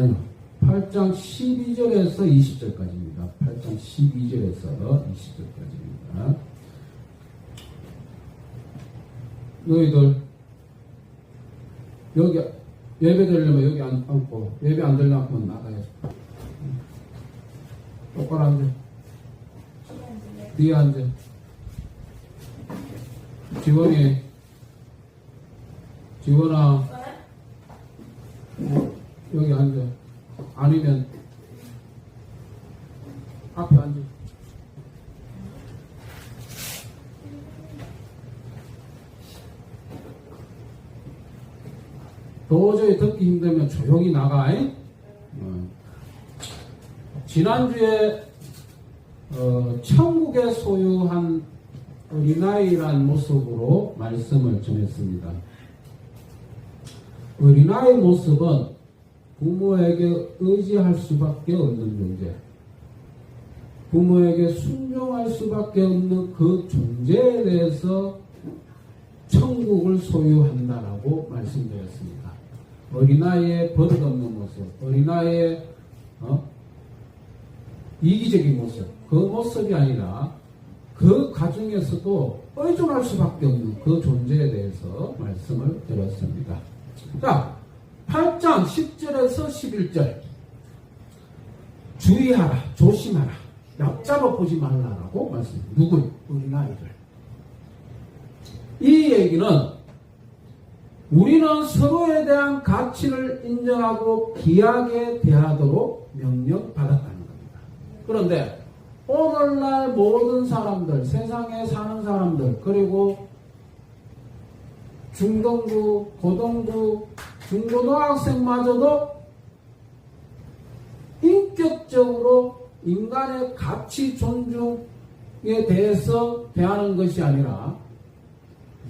아니요. 8장 12절에서 20절까지입니다. 8장 12절에서 20절까지입니다. 너희들 여기 예배 드리려면 여기 앉고 예배 안 드리려면 나가야지. 똑바로 앉아. 뒤에 앉아. 지원아 여기 앉아. 아니면 앞에 앉아. 도저히 듣기 힘들면 조용히 나가. 지난주에 천국에 소유한 어린아이란 모습으로 말씀을 전했습니다. 어린아이 모습은 부모에게 의지할 수밖에 없는 존재, 부모에게 순종할 수밖에 없는 그 존재에 대해서 천국을 소유한다라고 말씀드렸습니다. 어린아이의 버릇없는 모습, 어린아이의 이기적인 모습, 그 모습이 아니라 그 가정에서도 의존할 수밖에 없는 그 존재에 대해서 말씀을 드렸습니다. 자, 8장 10절에서 11절 주의하라, 조심하라, 얕잡아 보지 말라라고 말씀합니다. 누구요? 어린아이들. 이 얘기는 우리는 서로에 대한 가치를 인정하고 귀하게 대하도록 명령받았다는 겁니다. 그런데 오늘날 모든 사람들, 세상에 사는 사람들, 그리고 중등부, 고등부, 중고등학생마저도 인격적으로 인간의 가치 존중에 대해서 대하는 것이 아니라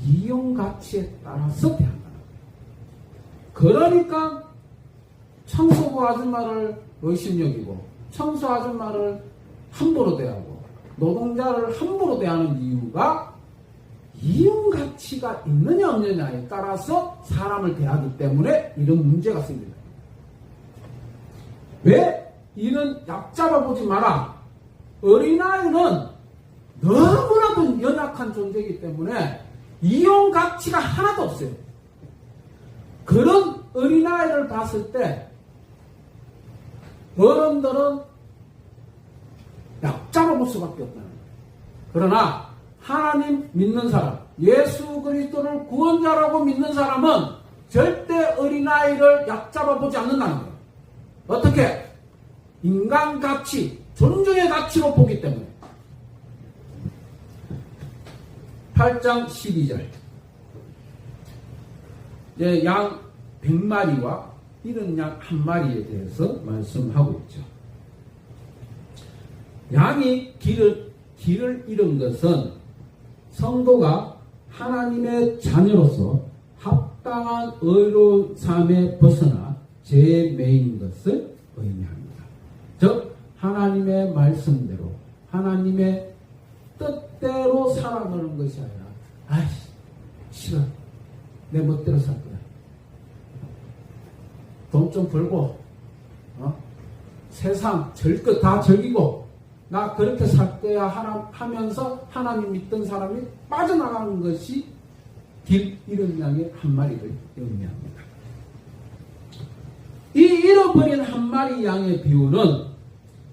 이용 가치에 따라서 대한다는 거예요. 그러니까 청소부 아줌마를 의심여기고 청소 아줌마를 함부로 대하고 노동자를 함부로 대하는 이유가 이용 가치가 있느냐 없느냐에 따라서 사람을 대하기 때문에 이런 문제가 생깁니다. 왜? 이는 얕잡아 보지 마라. 어린아이는 너무나도 연약한 존재이기 때문에 이용 가치가 하나도 없어요. 그런 어린아이를 봤을 때 어른들은 얕잡아 볼 수밖에 없다는 거예요. 그러나 하나님 믿는 사람, 예수 그리스도를 구원자라고 믿는 사람은 절대 어린아이를 얕잡아 보지 않는다는 거예요. 어떻게? 인간 가치, 존중의 가치로 보기 때문에. 8장 12절. 양 100마리와 이른 양 1마리에 대해서 말씀하고 있죠. 양이 길을 잃은 것은 성도가 하나님의 자녀로서 합당한 의로운 삶에 벗어나 죄에 매인 것을 의미합니다. 즉 하나님의 말씀대로 하나님의 뜻대로 살아가는 것이 아니라 아이씨 싫어 내 멋대로 살 거야. 돈 좀 벌고 세상 절것 다 즐기고 나 그렇게 살 거야 하면서 하나님 믿던 사람이 빠져나가는 것이 길 잃은 양의 1마리를 의미합니다. 이 잃어버린 1마리 양의 비유는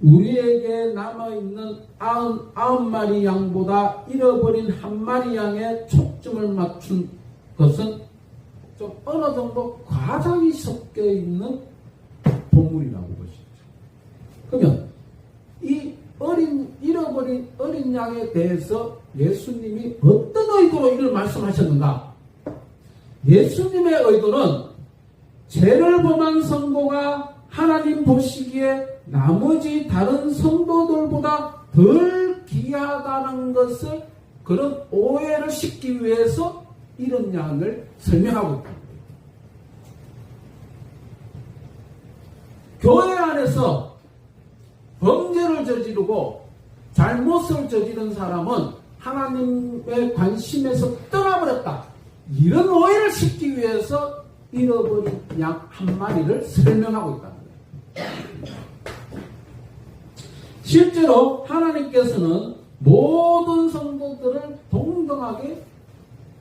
우리에게 남아있는 99마리 양보다 잃어버린 1마리 양에 초점을 맞춘 것은 좀 어느 정도 과장이 섞여 있는 본문이라고 보시죠. 그러면 이 잃어버린 어린 양에 대해서 예수님이 어떤 의도로 이를 말씀하셨는가? 예수님의 의도는 죄를 범한 성도가 하나님 보시기에 나머지 다른 성도들보다 덜 귀하다는 것을 그런 오해를 싣기 위해서 이런 양을 설명하고 있다. 교회 안에서 범죄를 저지르고 잘못을 저지른 사람은 하나님의 관심에서 떠나버렸다. 이런 오해를 싣기 위해서 잃어버린 양 1마리를 설명하고 있다는 거예요. 실제로 하나님께서는 모든 성도들을 동등하게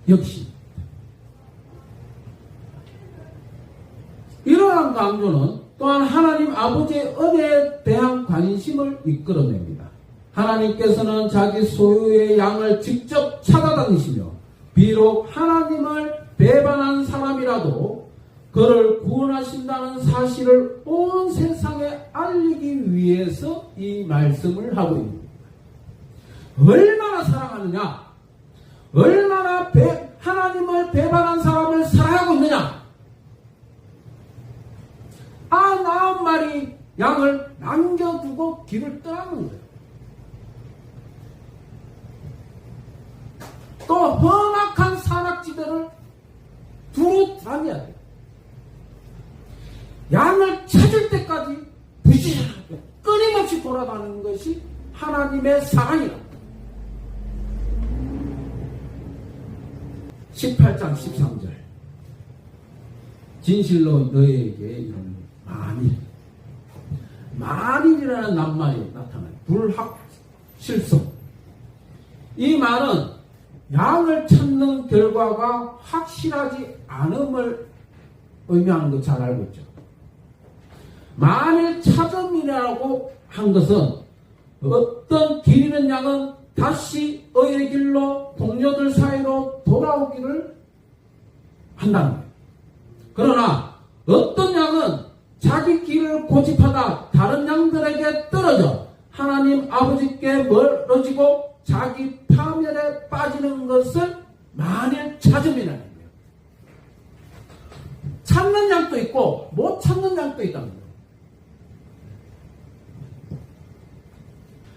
여기십니다. 이러한 강조는 또한 하나님 아버지의 은혜에 대한 관심을 이끌어냅니다. 하나님께서는 자기 소유의 양을 직접 찾아다니시며 비록 하나님을 배반한 사람이라도 그를 구원하신다는 사실을 온 세상에 알리기 위해서 이 말씀을 하고 있습니다. 얼마나 사랑하느냐? 얼마나 하나님을 배반한 사람을 사랑하고 있느냐? 99마리 양을 남겨두고 길을 떠나는 거예요. 또 험악한 산악지대를 두루 다녀야 돼요. 양을 찾을 때까지 부지런하게 끊임없이 돌아가는 것이 하나님의 사랑이라. 18장 13절 진실로 너에게 이런 만일이라는 낱말이 나타나요. 불확실성. 이 말은 양을 찾는 결과가 확실하지 않음을 의미하는 거 잘 알고 있죠. 만일 찾음이라고 한 것은 어떤 길 잃은 양은 다시 의의 길로 동료들 사이로 돌아오기를 한다는 거예요. 그러나 어떤 양은 자기 길을 고집하다 다른 양들에게 떨어져 하나님 아버지께 멀어지고 자기 파멸에 빠지는 것을 만일 찾음이라는 거예요. 찾는 양도 있고 못 찾는 양도 있다는 거예요.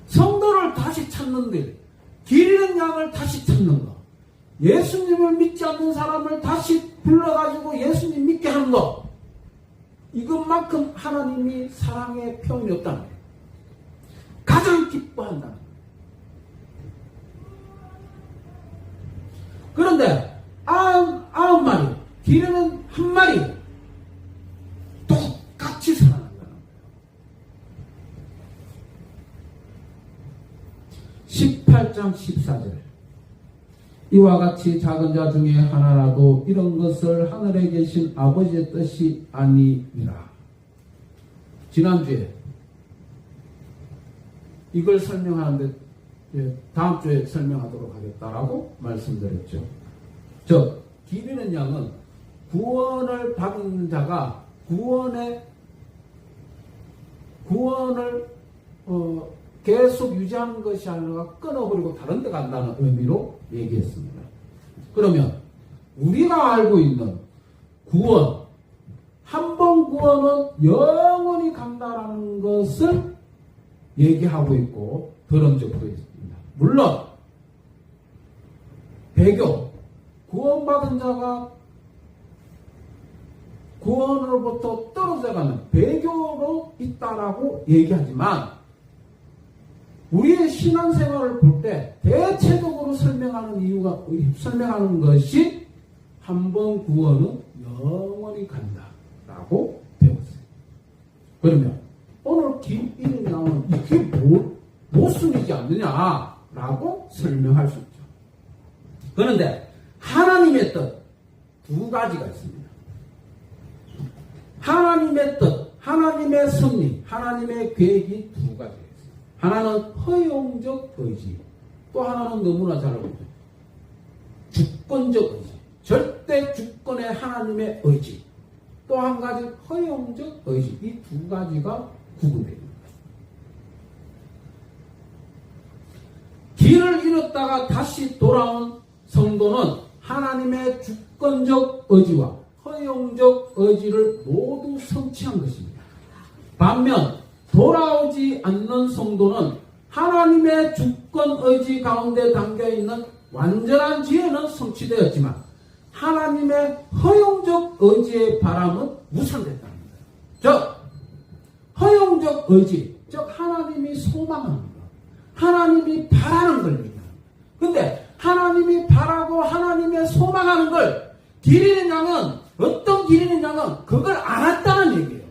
성도를 다시 찾는 길, 길 잃은 양을 다시 찾는 것, 예수님을 믿지 않는 사람을 다시 불러가지고 예수님 믿게 하는 것, 이것만큼 하나님이 사랑의 표현이 없다는 거예요. 가장 기뻐한다는 거예요. 그런데 99마리, 길에는 한 마리 똑같이 사랑한다는 거예요. 18장 14절 이와 같이 작은 자 중에 하나라도 이런 것을 하늘에 계신 아버지의 뜻이 아니니라. 지난주에 이걸 설명하는데 다음 주에 설명하도록 하겠다라고 말씀드렸죠. 길 잃은 양은 구원을 받은 자가 구원을 계속 유지하는 것이 아니라 끊어버리고 다른 데 간다는 의미로 얘기했습니다. 그러면 우리가 알고 있는 구원, 한 번 구원은 영원히 간다라는 것을 얘기하고 있고 들은 적도 있습니다. 물론 배교, 구원받은 자가 구원으로부터 떨어져가는 배교로 있다라고 얘기하지만 우리의 신앙생활을 볼 때 대체적으로 설명하는 것이 한 번 구원은 영원히 간다라고 배웠어요. 그러면 오늘 길 잃은 양은 이게 모순이지 않느냐라고 설명할 수 있죠. 그런데 하나님의 뜻 두 가지가 있습니다. 하나님의 뜻, 하나님의 섭리, 하나님의 계획이 두 가지가 있습니다. 하나는 허용적 의지, 또 하나는 너무나 잘 알고 있죠. 주권적 의지, 절대 주권의 하나님의 의지, 또 한 가지 허용적 의지, 이 두 가지가 구분됩니다. 길을 잃었다가 다시 돌아온 성도는 하나님의 주권적 의지와 허용적 의지를 모두 성취한 것입니다. 반면 돌아오지 않는 성도는 하나님의 주권 의지 가운데 담겨있는 완전한 지혜는 성취되었지만 하나님의 허용적 의지의 바람은 무산됐다는 거예요. 즉 허용적 의지, 즉 하나님이 소망하는 것, 하나님이 바라는 걸 얘기하는 거예요. 근데 하나님이 바라고 하나님의 소망하는 걸 길 잃은 양은, 어떤 길 잃은 양은 그걸 안 했다는 얘기예요.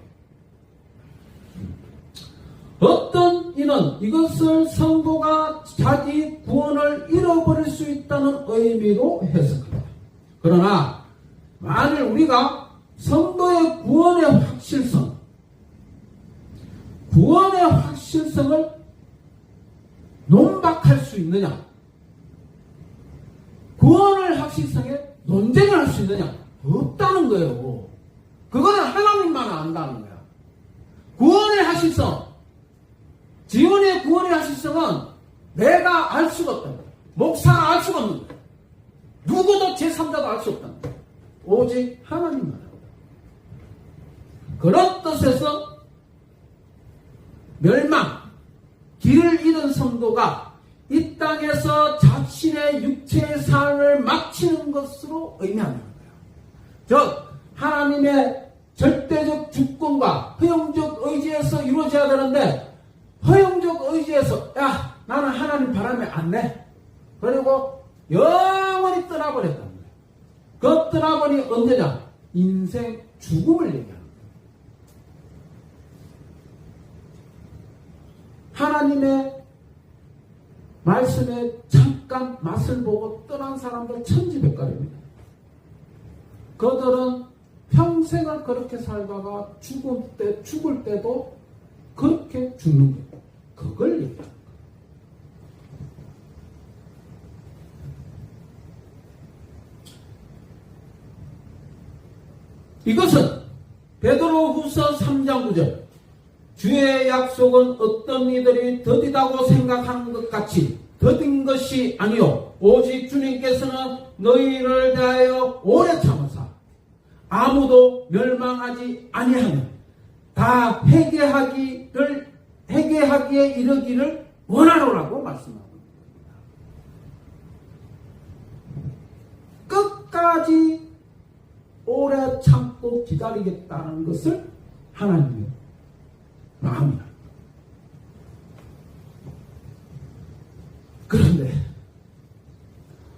어떤 이는 저는 이것을 성도가 자기 구원을 잃어버릴 수 있다는 의미로 해석합니다. 그러나 만일 우리가 성도의 구원의 확실성을 논박할 수 있느냐? 구원의 확실성에 논쟁을 할 수 있느냐? 없다는 거예요. 그거는 하나님만 안다는 거야. 구원의 확실성, 지원의 구원의 확실성은 내가 알 수가 없다는 거야. 목사가 알 수가 없는 거야. 누구도 제3자도 알 수 없다는 거야. 오직 하나님만 알아. 그런 뜻에서 멸망, 길을 잃은 성도가 이 땅에서 자신의 육체의 삶을 마치는 것으로 의미하는 거예요. 즉 하나님의 절대적 주권과 허용적 의지에서 이루어져야 되는데 허용적 의지에서 야 나는 하나님 바람에 안 내. 그리고 영원히 떠나버렸다는 거예요. 그 떠나버리 언제냐? 인생 죽음을 얘기하는 거예요. 하나님의 말씀에 잠깐 맛을 보고 떠난 사람들 천지백갈입니다. 그들은 평생을 그렇게 살다가 죽을 때도 그렇게 죽는 거예요. 그걸 얘기하는 거예요. 이것은 베드로후서 3장 9절 주의 약속은 어떤 이들이 더디다고 생각하는 것 같이 더딘 것이 아니요 오직 주님께서는 너희를 대하여 오래 참으사 아무도 멸망하지 아니하며 다 회개하기에 이르기를 원하노라고 말씀하고 있습니다. 끝까지 오래 참고 기다리겠다는 것을 하나님의 마음이다. 그런데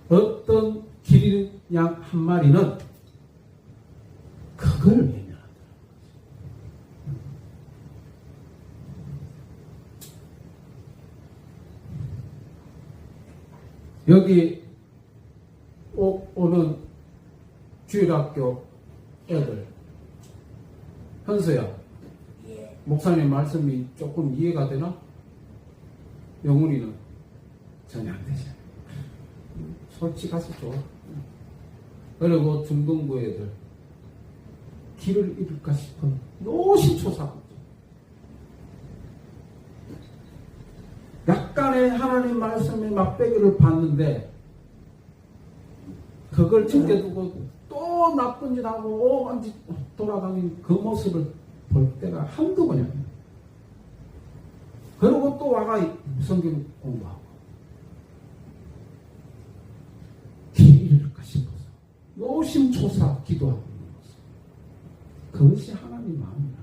어떤 기린 양 한 마리는 그걸 외면한다. 여기 오는 주일학교 애들 현서야 목사님 말씀이 조금 이해가 되나? 영훈이는 전혀 안 되죠. 솔직해서 좋아. 그리고 중동부 애들 길을 잃을까 싶은 노심초사하고 약간의 하나님 말씀의 맛배기를 봤는데 그걸 챙겨두고 또 나쁜 짓 하고 오만지 돌아다니는 그 모습을 볼 때가 한두 번이 아니에요. 그리고 또 와가 성경 공부하고 길 잃을까 싶어서 노심초사 기도하고 있는 모습. 그것이 하나님 마음이다.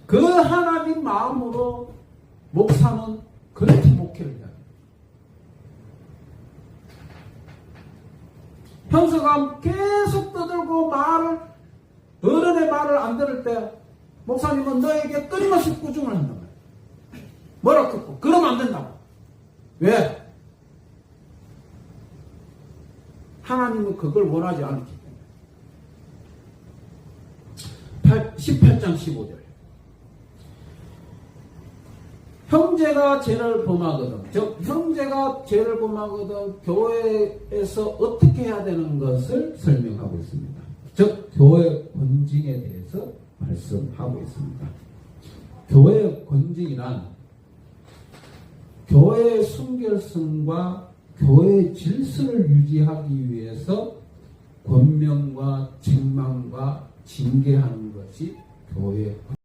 그 하나님 마음으로 목사는 그렇게 목회를 해야 돼요. 현서가 계속 떠들고 어른의 말을 안 들을 때 목사님은 너에게 끊임없이 꾸중을 한단 말이에요. 뭐라 그러고 그러면 안 된다고. 왜? 하나님은 그걸 원하지 않기 때문에. 18장 15절 형제가 죄를 범하거든 즉 형제가 죄를 범하거든 교회에서 어떻게 해야 되는 것을 설명하고 있습니다. 즉 교회 권징에 대해서 말씀하고 있습니다. 교회 권징이란 교회의 순결성과 교회의 질서를 유지하기 위해서 권명과 책망과 징계하는 것이 교회